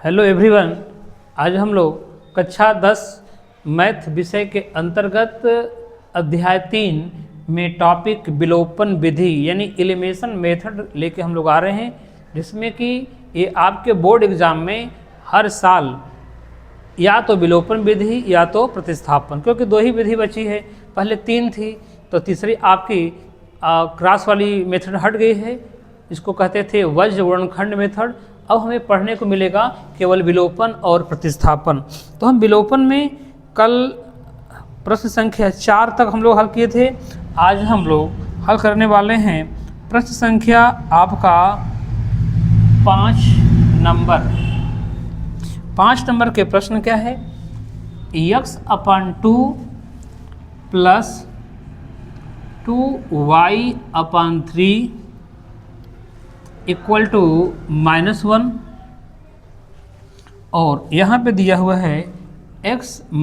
Hello everyone. आज हम लोग कक्षा 10 मैथ विषय के अंतर्गत अध्याय 3 में टॉपिक विलोपन विधि यानी एलिमिनेशन मेथड लेके हम लोग आ रहे हैं, जिसमें कि ये आपके बोर्ड एग्ज़ाम में हर साल या तो विलोपन विधि या तो प्रतिस्थापन, क्योंकि दो ही विधि बची है, पहले 3 थी तो तीसरी आपकी क्रॉस वाली मेथड हट गई है, इसको कहते थे वज्र वर्णखंड मेथड। अब हमें पढ़ने को मिलेगा केवल विलोपन और प्रतिस्थापन। तो हम विलोपन में कल प्रश्न संख्या 4 तक हम लोग हल किए थे। आज हम लोग हल करने वाले हैं प्रश्न संख्या आपका 5 नंबर। 5 नंबर के प्रश्न क्या है? x/2 plus 2y/3 equal to -1, और यहाँ पे दिया हुआ है x -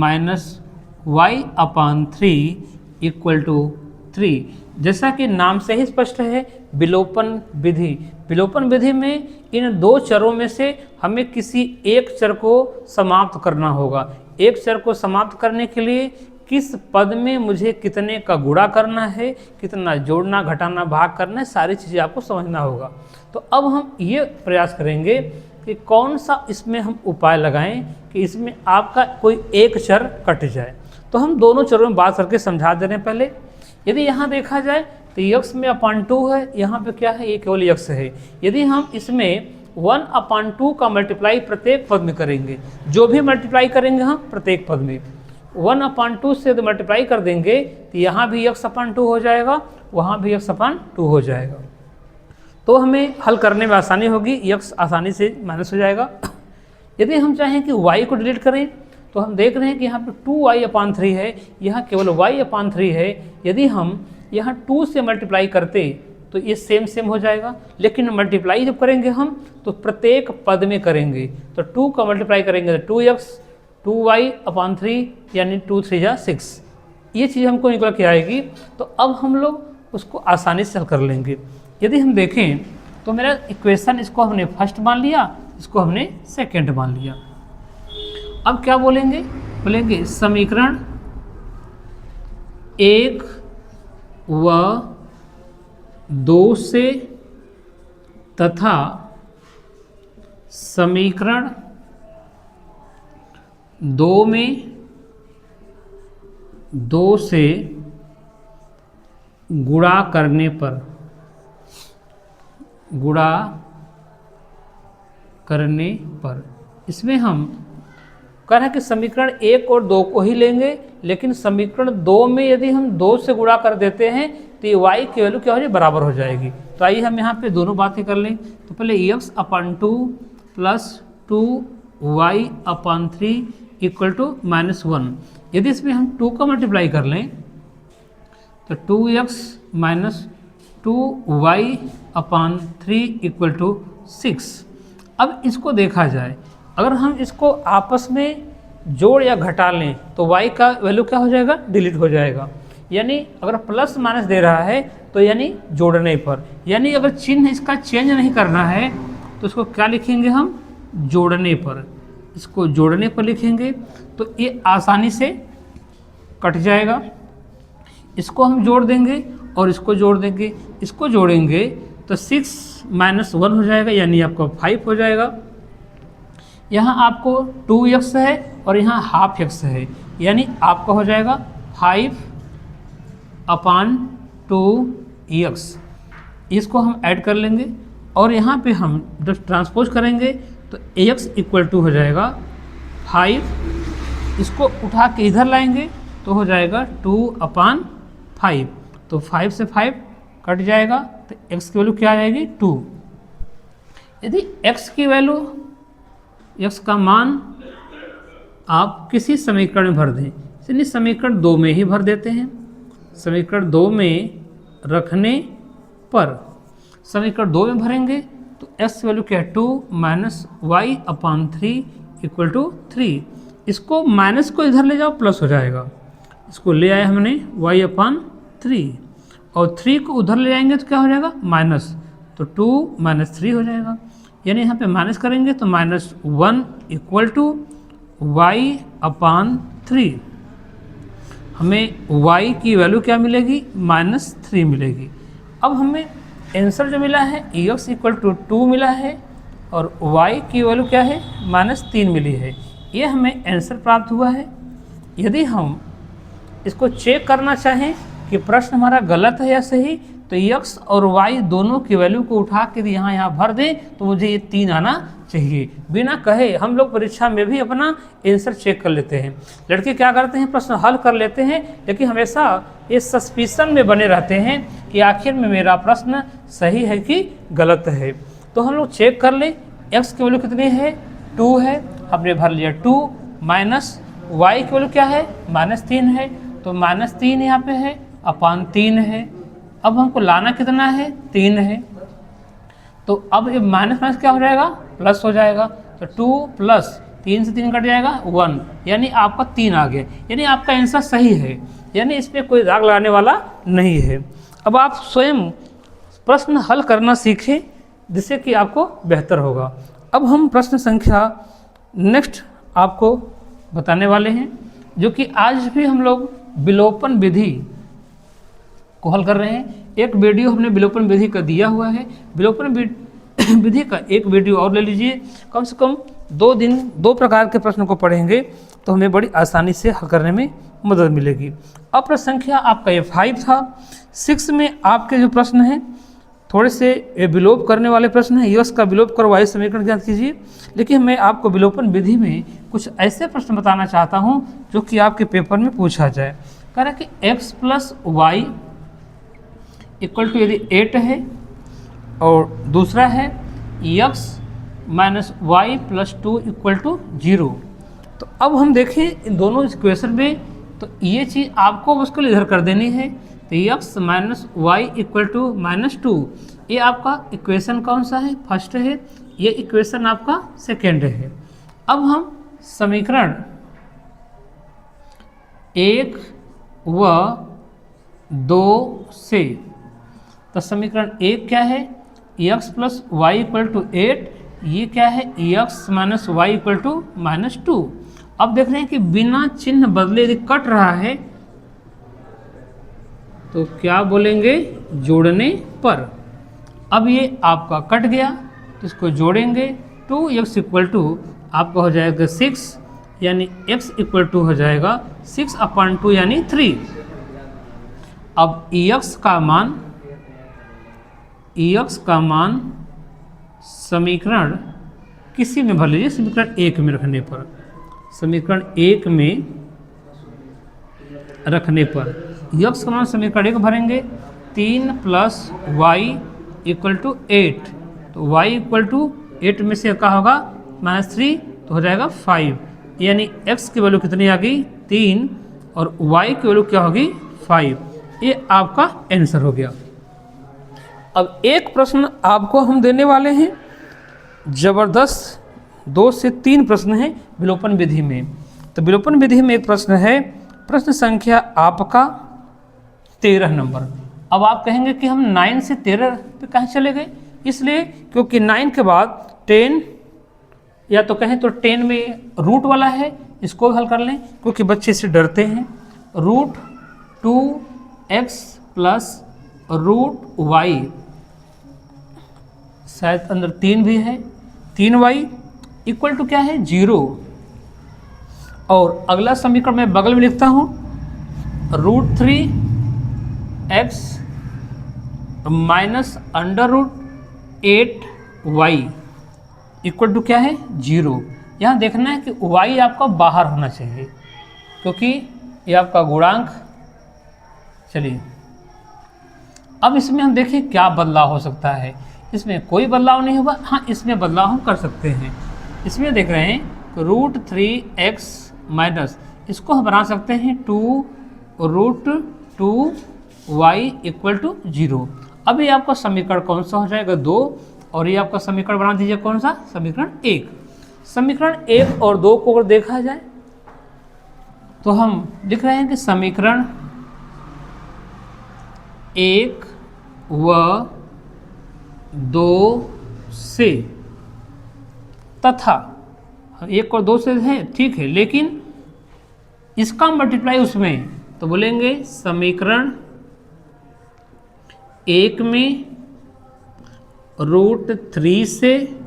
y/3 इक्वल टू 3। जैसा कि नाम से ही स्पष्ट है, विलोपन विधि। विलोपन विधि में इन दो चरों में से हमें किसी एक चर को समाप्त करना होगा। एक चर को समाप्त करने के लिए किस पद में मुझे कितने का गुणा करना है, कितना जोड़ना, घटाना, भाग करना है, सारी चीज़ें आपको समझना होगा। तो अब हम ये प्रयास करेंगे कि कौन सा इसमें हम उपाय लगाएं कि इसमें आपका कोई एक चर कट जाए। तो हम दोनों चरों में बात करके समझा दे रहे हैं। पहले यदि यहाँ देखा जाए तो x में /2 है, यहाँ पे क्या है, ये केवल x है। यदि हम इसमें 1/2 का मल्टीप्लाई प्रत्येक पद में करेंगे, जो भी मल्टीप्लाई करेंगे हम प्रत्येक पद में 1/2 से मल्टीप्लाई कर देंगे तो यहाँ भी x/2 हो जाएगा, वहाँ भी x/2 हो जाएगा। तो हमें हल करने में आसानी होगी, x आसानी से माइनस हो जाएगा। यदि हम चाहें कि y को डिलीट करें तो हम देख रहे हैं कि यहाँ पे 2y/3 है, यहाँ केवल y/3 है। यदि हम यहाँ 2 से मल्टीप्लाई करते तो ये सेम हो जाएगा, लेकिन मल्टीप्लाई जब करेंगे हम तो प्रत्येक पद में करेंगे। तो 2 का मल्टीप्लाई करेंगे तो 2x 2y/3 यानी 2 3 जा 6, ये चीज़ हमको निकल के आएगी। तो अब हम लोग उसको आसानी से हल कर लेंगे। यदि हम देखें तो मेरा इक्वेशन, इसको हमने फर्स्ट मान लिया, इसको हमने सेकंड मान लिया। अब क्या बोलेंगे? बोलेंगे समीकरण 1 व 2 से तथा समीकरण 2 में 2 से गुणा करने पर इसमें हम कह रहे हैं कि समीकरण 1 और 2 को ही लेंगे, लेकिन समीकरण 2 में यदि हम 2 से गुणा कर देते हैं तो ये y की वैल्यू क्या हो जाएगी, बराबर हो जाएगी। तो आइए हम यहाँ पे दोनों बातें कर लें। तो पहले x/2 plus 2y/3 equal to -1। यदि इसमें हम 2 का मल्टीप्लाई कर लें तो 2x - 2y/3 इक्वल टू 6। अब इसको देखा जाए, अगर हम इसको आपस में जोड़ या घटा लें तो y का वैल्यू क्या हो जाएगा, डिलीट हो जाएगा। यानी अगर प्लस माइनस दे रहा है तो यानी जोड़ने पर, यानी अगर चिन्ह इसका चेंज नहीं करना है तो इसको क्या लिखेंगे हम, जोड़ने पर। इसको जोड़ने पर लिखेंगे तो ये आसानी से कट जाएगा। इसको हम जोड़ देंगे और इसको जोड़ देंगे, इसको जोड़ेंगे तो 6 - 1 हो जाएगा, यानी आपका 5 हो जाएगा। यहाँ आपको 2x है और यहाँ हाफ x है, यानी आपका हो जाएगा 5/2x। इसको हम ऐड कर लेंगे और यहाँ पे हम जब ट्रांसपोज करेंगे तो ax इक्वल टू हो जाएगा 5। इसको उठा के इधर लाएंगे तो हो जाएगा 2/5। तो 5 से 5 कट जाएगा तो x की वैल्यू क्या आ जाएगी, 2। यदि x की वैल्यू, x का मान आप किसी समीकरण में भर दें, इसलिए समीकरण 2 में ही भर देते हैं। समीकरण 2 में रखने पर समीकरण 2 में भरेंगे तो x की वैल्यू क्या है, 2 - y/3 इक्वल टू 3। इसको माइनस को इधर ले जाओ, प्लस हो जाएगा। इसको ले आए हमने y/3 और 3 को उधर ले जाएंगे तो क्या हो जाएगा, माइनस, तो 2 - 3 हो जाएगा। यानी यहाँ पे माइनस करेंगे तो -1 इक्वल टू y/3। हमें y की वैल्यू क्या मिलेगी, -3 मिलेगी। अब हमें आंसर जो मिला है ex इक्वल टू 2 मिला है और y की वैल्यू क्या है, -3 मिली है। ये हमें आंसर प्राप्त हुआ है। यदि हम इसको चेक करना चाहें कि प्रश्न हमारा गलत है या सही, तो x और y दोनों की वैल्यू को उठा के यहाँ भर दें तो मुझे ये 3 आना चाहिए। बिना कहे हम लोग परीक्षा में भी अपना आंसर चेक कर लेते हैं। लड़के क्या करते हैं, प्रश्न हल कर लेते हैं, लेकिन हमेशा ये सस्पिशन में बने रहते हैं कि आखिर में मेरा प्रश्न सही है कि गलत है। तो हम लोग चेक कर लें, x की वैल्यू कितनी है, 2 है, हमने भर लिया 2, माइनस y की वैल्यू क्या है, -3 है, तो -3 यहाँ पे है अपान 3 है। अब हमको लाना कितना है, 3 है, तो अब ये माइनस माइनस क्या हो जाएगा, प्लस हो जाएगा। तो 2 प्लस 3 से 3 कट जाएगा 1, यानी आपका 3 आ गया, यानी आपका आंसर सही है, यानी इसमें कोई दाग लगाने वाला नहीं है। अब आप स्वयं प्रश्न हल करना सीखें, जिससे कि आपको बेहतर होगा। अब हम प्रश्न संख्या नेक्स्ट आपको बताने वाले हैं, जो कि आज भी हम लोग विलोपन विधि को हल कर रहे हैं। एक वीडियो हमने विलोपन विधि का दिया हुआ है, विलोपन विधि का एक वीडियो और ले लीजिए। कम से कम 2 दिन 2 प्रकार के प्रश्न को पढ़ेंगे तो हमें बड़ी आसानी से हल करने में मदद मिलेगी। अब प्रश्न संख्या आपका ये 5 था। 6 में आपके जो प्रश्न हैं थोड़े से विलोप करने वाले प्रश्न हैं। यश का विलोप कर y समीकरण ज्ञात कीजिए। लेकिन मैं आपको विलोपन विधि में कुछ ऐसे प्रश्न बताना चाहता हूं जो कि आपके पेपर में पूछा जाए। कह रहा है कि x plus y equal to यदि 8 है और दूसरा है x minus y plus 2 equal to 0। तो अब हम देखें इन दोनों इक्वेशन में, तो ये चीज़ आपको उसको इधर कर देनी है। तो x minus y equal to -2, ये आपका इक्वेशन कौन सा है, फर्स्ट है, ये इक्वेशन आपका सेकेंड है। अब हम समीकरण 1 व 2 से, तो समीकरण 1 क्या है, x plus y equal to 8, ये क्या है, x minus y equal to -2। अब देख रहे हैं कि बिना चिन्ह बदले यदि कट रहा है तो क्या बोलेंगे, जोड़ने पर। अब ये आपका कट गया तो इसको जोड़ेंगे, 2x इक्वल टू आपका हो जाएगा 6, यानी x इक्वल टू हो जाएगा 6/2 यानी 3। अब x का मान समीकरण किसी में भर लीजिए, समीकरण 1 में रखने पर, समीकरण 1 में रखने पर x का मान समीकरण 1 भरेंगे, 3 प्लस वाई इक्वल टू 8, तो y इक्वल टू 8 में से क्या होगा, -3, तो हो जाएगा 5, यानी x की वैल्यू कितनी आ गई, 3, और y की वैल्यू क्या होगी, 5। ये आपका आंसर हो गया। अब एक प्रश्न आपको हम देने वाले हैं, ज़बरदस्त 2 से 3 प्रश्न हैं विलोपन विधि में। तो विलोपन विधि में एक प्रश्न है, प्रश्न संख्या आपका 13 नंबर। अब आप कहेंगे कि हम 9 से 13 पे कहाँ चले गए, इसलिए क्योंकि 9 के बाद 10, या तो कहें तो 10 में रूट वाला है, इसको हल कर लें क्योंकि बच्चे से डरते हैं। Root 2x plus root Y, शायद अंदर 3 भी है, 3y इक्वल टू क्या है, 0। और अगला समीकरण मैं बगल में लिखता हूँ, root 3x minus under root 8y equal to क्या है, 0। यहाँ देखना है कि y आपका बाहर होना चाहिए क्योंकि ये आपका गुणांक। चलिए अब इसमें हम देखें क्या बदलाव हो सकता है। इसमें कोई बदलाव नहीं होगा, हाँ इसमें बदलाव हम कर सकते हैं। इसमें देख रहे हैं तो रूट 3x माइनस, इसको हम बना सकते हैं 2 रूट 2y इक्वल टू 0। अब ये आपका समीकरण कौन सा हो जाएगा, 2, और ये आपका समीकरण बना दीजिए कौन सा, समीकरण 1। समीकरण 1 और 2 को अगर देखा जाए तो हम लिख रहे हैं कि समीकरण 1 व 2 से तथा, एक और दो से है ठीक है, लेकिन इसका मल्टीप्लाई उसमें, तो बोलेंगे समीकरण 1 में √3 से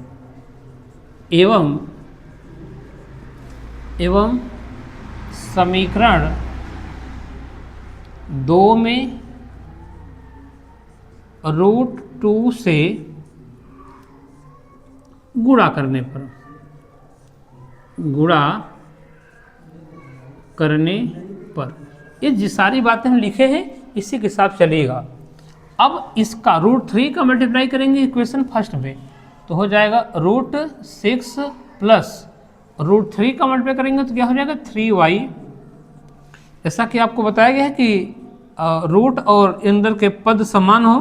एवं समीकरण 2 में √2 से गुणा करने पर, ये जी सारी बातें हम लिखे हैं, इसी के साथ चलिएगा। अब इसका √3 का मल्टीप्लाई करेंगे इक्वेशन फर्स्ट में, तो हो जाएगा √6 प्लस √3 का मल्टीप्लाई करेंगे तो क्या हो जाएगा 3y। ऐसा कि आपको बताया गया है कि रूट और अंदर के पद समान हो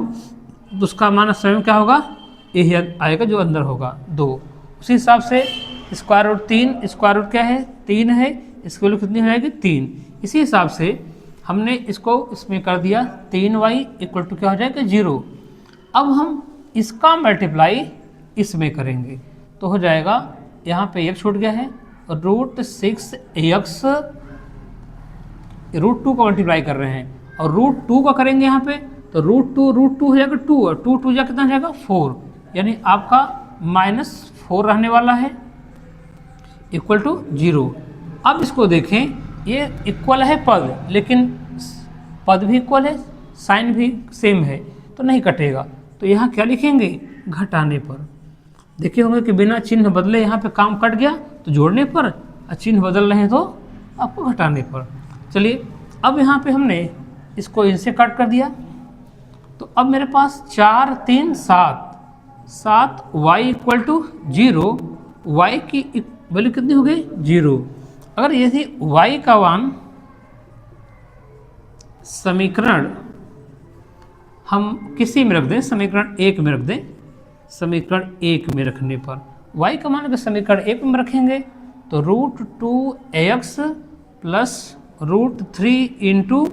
तो उसका मान स्वयं क्या होगा, यही आएगा जो अंदर होगा 2। उसी हिसाब से √3 स्क्वायर रूट क्या है 3 है, इसकी वैल्यू कितनी हो जाएगी 3। इसी हिसाब से हमने इसको इसमें कर दिया 3y इक्वल टू क्या हो जाएगा 0। अब हम इसका मल्टीप्लाई इसमें करेंगे तो हो जाएगा, यहाँ पे x छूट गया है, √6x √2 का मल्टीप्लाई कर रहे हैं और √2 का करेंगे यहाँ पे तो √2 हो जाएगा 2 और 2 जा कितना हो जाएगा 4, यानी आपका -4 रहने वाला है इक्वल टू 0। अब इसको देखें, ये इक्वल है पद, लेकिन पद भी इक्वल है, साइन भी सेम है, तो नहीं कटेगा। तो यहाँ क्या लिखेंगे, घटाने पर। देखे होंगे कि बिना चिन्ह बदले यहाँ पे काम कट गया, तो जोड़ने पर, और चिन्ह बदल रहे हैं तो आपको घटाने पर। चलिए अब यहाँ पे हमने इसको इनसे काट कर दिया, तो अब मेरे पास 4 3 7 y इक्वल टू 0, y की वैल्यू कितनी हो गई 0। अगर यदि y का मान समीकरण हम किसी में रख दें, समीकरण 1 में रख दें, समीकरण 1 में रखने पर y का मान अगर समीकरण 1 में रखेंगे तो √2ax plus √3 into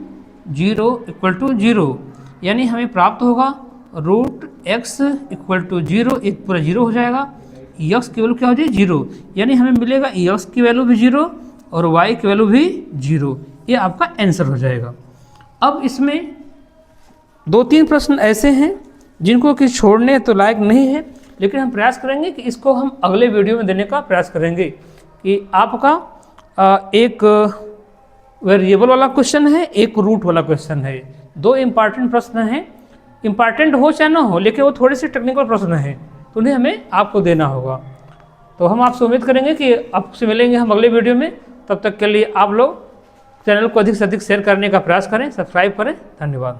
0 equal to 0, यानी हमें प्राप्त होगा √x इक्वल टू 0, एक पूरा 0 हो जाएगा, x की वैल्यू क्या हो जाएगी 0, यानी हमें मिलेगा x की वैल्यू भी 0 और y की वैल्यू भी 0। ये आपका आंसर हो जाएगा। अब इसमें 2-3 प्रश्न ऐसे हैं जिनको कि छोड़ने तो लायक नहीं है, लेकिन हम प्रयास करेंगे कि इसको हम अगले वीडियो में देने का प्रयास करेंगे कि आपका एक वेरिएबल वाला क्वेश्चन है, एक रूट वाला क्वेश्चन है। 2 इम्पॉर्टेंट प्रश्न हैं, इम्पॉर्टेंट हो चाहे ना हो, लेकिन वो थोड़े से टेक्निकल प्रश्न हैं, तो उन्हें हमें आपको देना होगा। तो हम आपसे उम्मीद करेंगे कि आपसे मिलेंगे हम अगले वीडियो में। तब तक के लिए आप लोग चैनल को अधिक से अधिक शेयर करने का प्रयास करें, सब्सक्राइब करें। धन्यवाद।